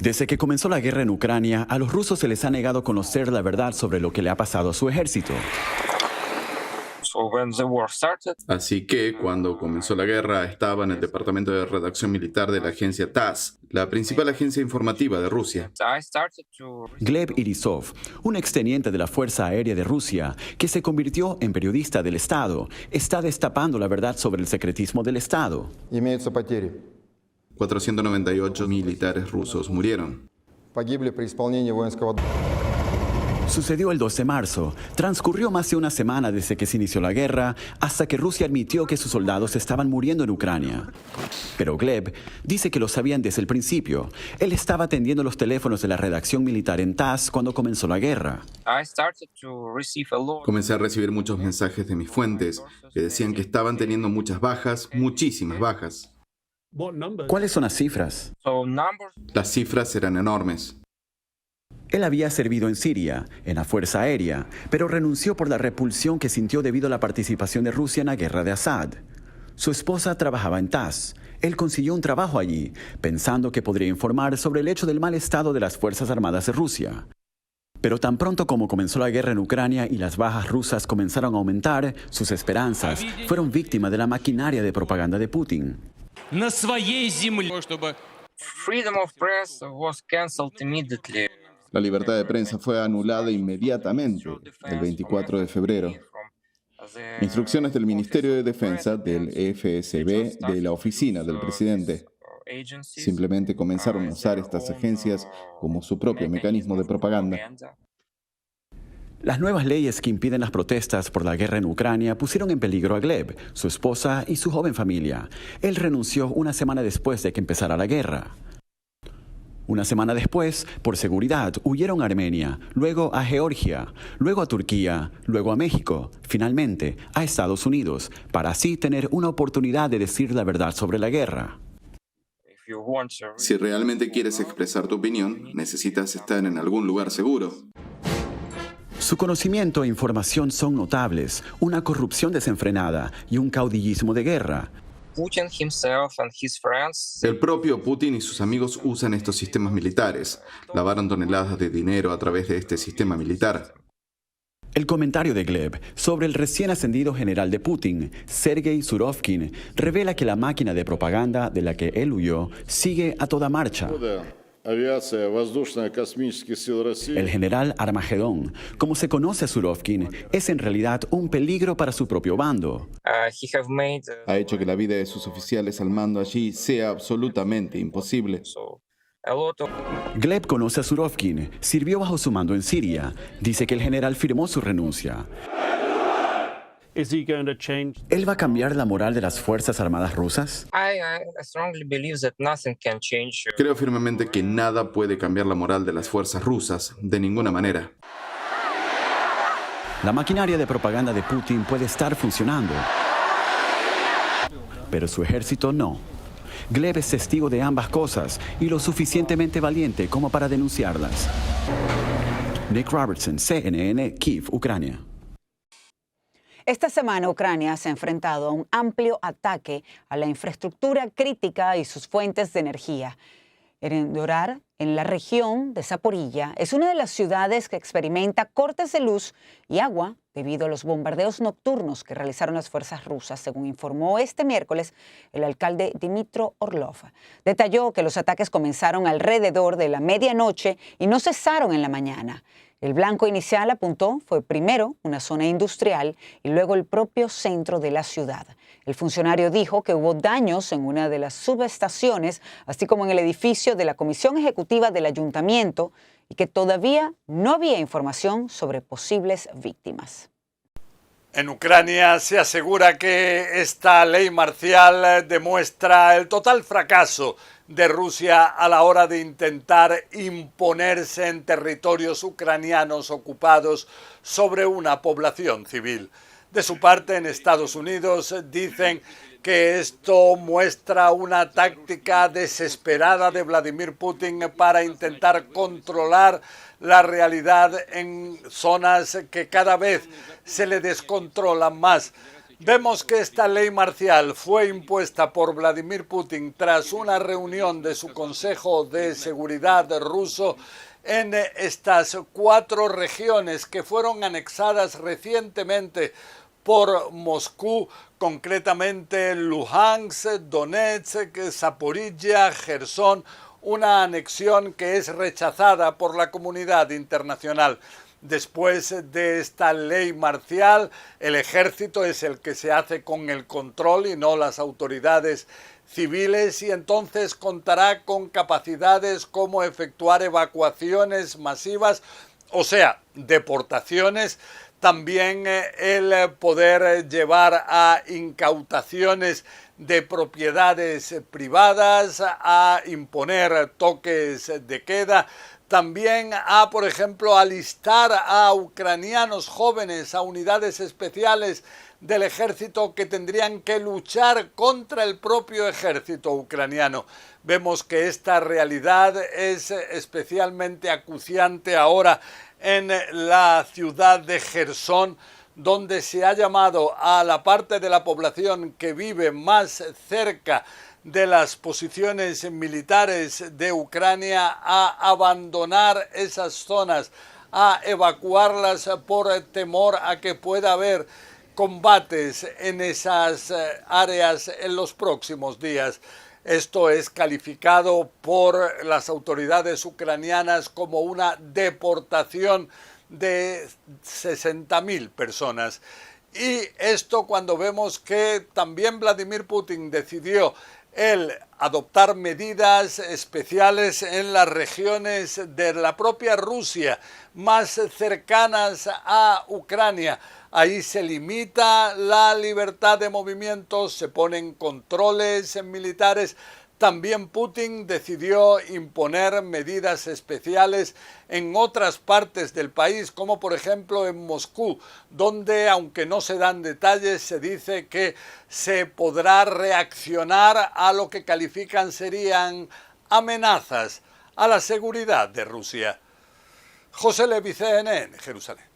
Desde que comenzó la guerra en Ucrania, a los rusos se les ha negado conocer la verdad sobre lo que le ha pasado a su ejército. Así que, cuando comenzó la guerra, estaba en el departamento de redacción militar de la agencia TASS, la principal agencia informativa de Rusia. Gleb Irisov, un exteniente de la Fuerza Aérea de Rusia, que se convirtió en periodista del Estado, está destapando la verdad sobre el secretismo del Estado. 498 militares rusos murieron. Sucedió el 2 de marzo. Transcurrió más de una semana desde que se inició la guerra hasta que Rusia admitió que sus soldados estaban muriendo en Ucrania. Pero Gleb dice que lo sabían desde el principio. Él estaba atendiendo los teléfonos de la redacción militar en TASS cuando comenzó la guerra. Comencé a recibir muchos mensajes de mis fuentes que decían que estaban teniendo muchas bajas, muchísimas bajas. ¿Cuáles son las cifras? Las cifras eran enormes. Él había servido en Siria, en la Fuerza Aérea, pero renunció por la repulsión que sintió debido a la participación de Rusia en la guerra de Assad. Su esposa trabajaba en TASS. Él consiguió un trabajo allí, pensando que podría informar sobre el hecho del mal estado de las Fuerzas Armadas de Rusia. Pero tan pronto como comenzó la guerra en Ucrania y las bajas rusas comenzaron a aumentar, sus esperanzas fueron víctimas de la maquinaria de propaganda de Putin. La libertad de prensa fue anulada inmediatamente, el 24 de febrero. Instrucciones del Ministerio de Defensa, del FSB, de la oficina del presidente. Simplemente comenzaron a usar estas agencias como su propio mecanismo de propaganda. Las nuevas leyes que impiden las protestas por la guerra en Ucrania pusieron en peligro a Gleb, su esposa y su joven familia. Él renunció una semana después de que empezara la guerra. Una semana después, por seguridad, huyeron a Armenia, luego a Georgia, luego a Turquía, luego a México, finalmente a Estados Unidos, para así tener una oportunidad de decir la verdad sobre la guerra. Si realmente quieres expresar tu opinión, necesitas estar en algún lugar seguro. Su conocimiento e información son notables, una corrupción desenfrenada y un caudillismo de guerra. El propio Putin y sus amigos usan estos sistemas militares. Lavaron toneladas de dinero a través de este sistema militar. El comentario de Gleb sobre el recién ascendido general de Putin, Sergei Surovkin, revela que la máquina de propaganda de la que él huyó sigue a toda marcha. El general Armagedón, como se conoce a Surovkin, es en realidad un peligro para su propio bando. Ha hecho que la vida de sus oficiales al mando allí sea absolutamente imposible. Gleb conoce a Surovkin, sirvió bajo su mando en Siria. Dice que el general firmó su renuncia. ¿Él va a cambiar la moral de las Fuerzas Armadas rusas? Creo firmemente que nada puede cambiar la moral de las fuerzas rusas, de ninguna manera. La maquinaria de propaganda de Putin puede estar funcionando, pero su ejército no. Gleb es testigo de ambas cosas y lo suficientemente valiente como para denunciarlas. Nick Robertson, CNN, Kiev, Ucrania. Esta semana Ucrania se ha enfrentado a un amplio ataque a la infraestructura crítica y sus fuentes de energía. Endorar, en la región de Zaporilla, es una de las ciudades que experimenta cortes de luz y agua debido a los bombardeos nocturnos que realizaron las fuerzas rusas, según informó este miércoles el alcalde Dmytro Orlov. Detalló que los ataques comenzaron alrededor de la medianoche y no cesaron en la mañana. El blanco inicial, apuntó, fue primero una zona industrial y luego el propio centro de la ciudad. El funcionario dijo que hubo daños en una de las subestaciones, así como en el edificio de la Comisión Ejecutiva del Ayuntamiento, y que todavía no había información sobre posibles víctimas. En Ucrania se asegura que esta ley marcial demuestra el total fracaso de Rusia a la hora de intentar imponerse en territorios ucranianos ocupados sobre una población civil. De su parte, en Estados Unidos dicen que esto muestra una táctica desesperada de Vladimir Putin para intentar controlar la realidad en zonas que cada vez se le descontrolan más. Vemos que esta ley marcial fue impuesta por Vladimir Putin tras una reunión de su Consejo de Seguridad ruso en estas 4 regiones que fueron anexadas recientemente por Moscú, concretamente Luhansk, Donetsk, Zaporizhia, Gerson, una anexión que es rechazada por la comunidad internacional. Después de esta ley marcial, el ejército es el que se hace con el control y no las autoridades civiles, y entonces contará con capacidades como efectuar evacuaciones masivas, o sea, deportaciones, también el poder llevar a incautaciones de propiedades privadas, a imponer toques de queda, también a, por ejemplo, alistar a ucranianos jóvenes a unidades especiales del ejército que tendrían que luchar contra el propio ejército ucraniano. Vemos que esta realidad es especialmente acuciante ahora en la ciudad de Gerson, donde se ha llamado a la parte de la población que vive más cerca de las posiciones militares de Ucrania a abandonar esas zonas, a evacuarlas por temor a que pueda haber combates en esas áreas en los próximos días. Esto es calificado por las autoridades ucranianas como una deportación de 60.000 personas. Y esto cuando vemos que también Vladimir Putin decidió el adoptar medidas especiales en las regiones de la propia Rusia más cercanas a Ucrania. Ahí se limita la libertad de movimiento, se ponen controles militares. También Putin decidió imponer medidas especiales en otras partes del país, como por ejemplo en Moscú, donde, aunque no se dan detalles, se dice que se podrá reaccionar a lo que califican serían amenazas a la seguridad de Rusia. José Levi, CNN, Jerusalén.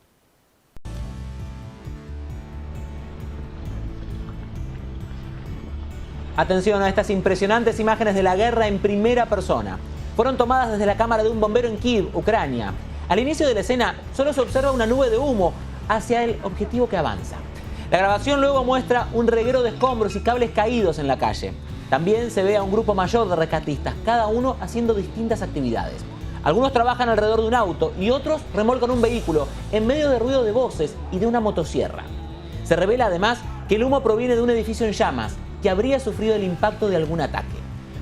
Atención a estas impresionantes imágenes de la guerra en primera persona. Fueron tomadas desde la cámara de un bombero en Kiev, Ucrania. Al inicio de la escena solo se observa una nube de humo hacia el objetivo que avanza. La grabación luego muestra un reguero de escombros y cables caídos en la calle. También se ve a un grupo mayor de rescatistas, cada uno haciendo distintas actividades. Algunos trabajan alrededor de un auto y otros remolcan un vehículo en medio de ruido de voces y de una motosierra. Se revela además que el humo proviene de un edificio en llamas que habría sufrido el impacto de algún ataque.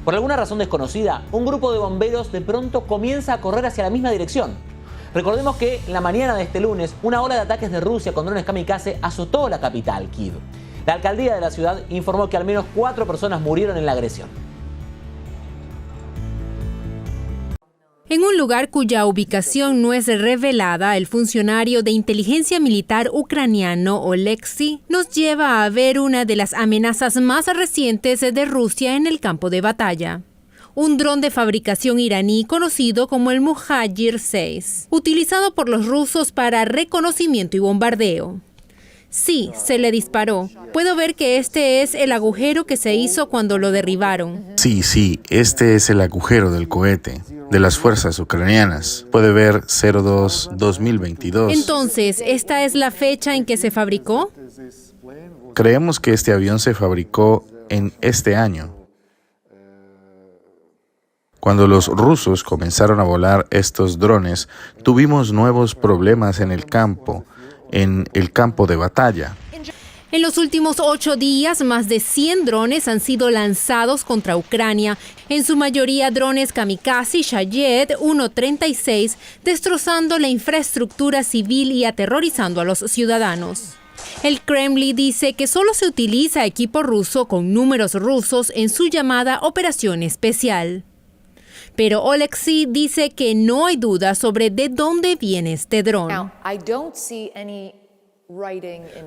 Por alguna razón desconocida, un grupo de bomberos de pronto comienza a correr hacia la misma dirección. Recordemos que en la mañana de este lunes, una ola de ataques de Rusia con drones kamikaze azotó la capital, Kiev. La alcaldía de la ciudad informó que al menos 4 personas murieron en la agresión. En un lugar cuya ubicación no es revelada, el funcionario de inteligencia militar ucraniano Oleksiy nos lleva a ver una de las amenazas más recientes de Rusia en el campo de batalla. Un dron de fabricación iraní conocido como el Mujayir 6, utilizado por los rusos para reconocimiento y bombardeo. Sí, se le disparó. Puedo ver que este es el agujero que se hizo cuando lo derribaron. Sí, este es el agujero del cohete de las fuerzas ucranianas. Puede ver 02-2022. Entonces, ¿esta es la fecha en que se fabricó? Creemos que este avión se fabricó en este año. Cuando los rusos comenzaron a volar estos drones, tuvimos nuevos problemas en el campo de batalla. En los últimos 8 días, más de 100 drones han sido lanzados contra Ucrania, en su mayoría drones kamikaze Shahed 136, destrozando la infraestructura civil y aterrorizando a los ciudadanos. El Kremlin dice que solo se utiliza equipo ruso con números rusos en su llamada operación especial. Pero Oleksiy dice que no hay duda sobre de dónde viene este dron.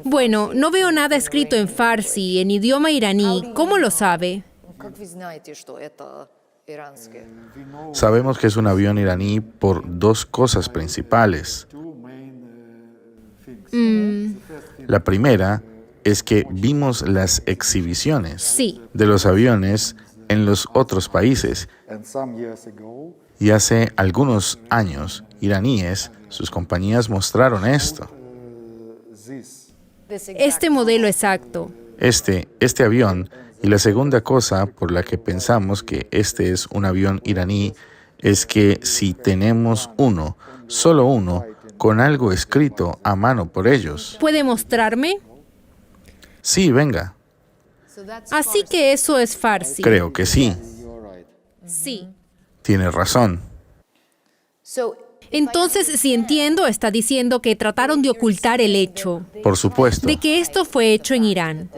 Bueno, no veo nada escrito en farsi, en idioma iraní. ¿Cómo lo sabe? Sabemos que es un avión iraní por 2 cosas principales. La primera es que vimos las exhibiciones Sí. de los aviones en los otros países. Y hace algunos años, iraníes, sus compañías mostraron esto. Este modelo exacto. Este avión, y la segunda cosa por la que pensamos que este es un avión iraní, es que si tenemos uno, solo uno, con algo escrito a mano por ellos. ¿Puede mostrarme? Sí, venga. Así que eso es Farsi. Creo que sí. Sí. Tiene razón. Entonces, si entiendo, está diciendo que trataron de ocultar el hecho Por supuesto. de que esto fue hecho en Irán.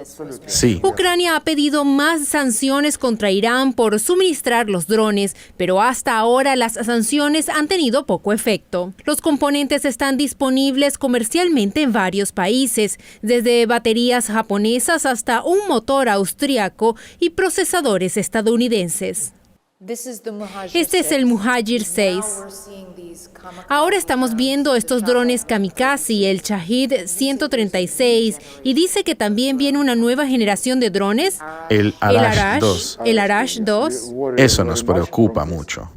Sí. Ucrania ha pedido más sanciones contra Irán por suministrar los drones, pero hasta ahora las sanciones han tenido poco efecto. Los componentes están disponibles comercialmente en varios países, desde baterías japonesas hasta un motor austriaco y procesadores estadounidenses. Este es el Mujahir 6. Ahora estamos viendo estos drones kamikaze, el Shahid 136, y dice que también viene una nueva generación de drones, El Arash 2. el Arash 2. Eso nos preocupa mucho.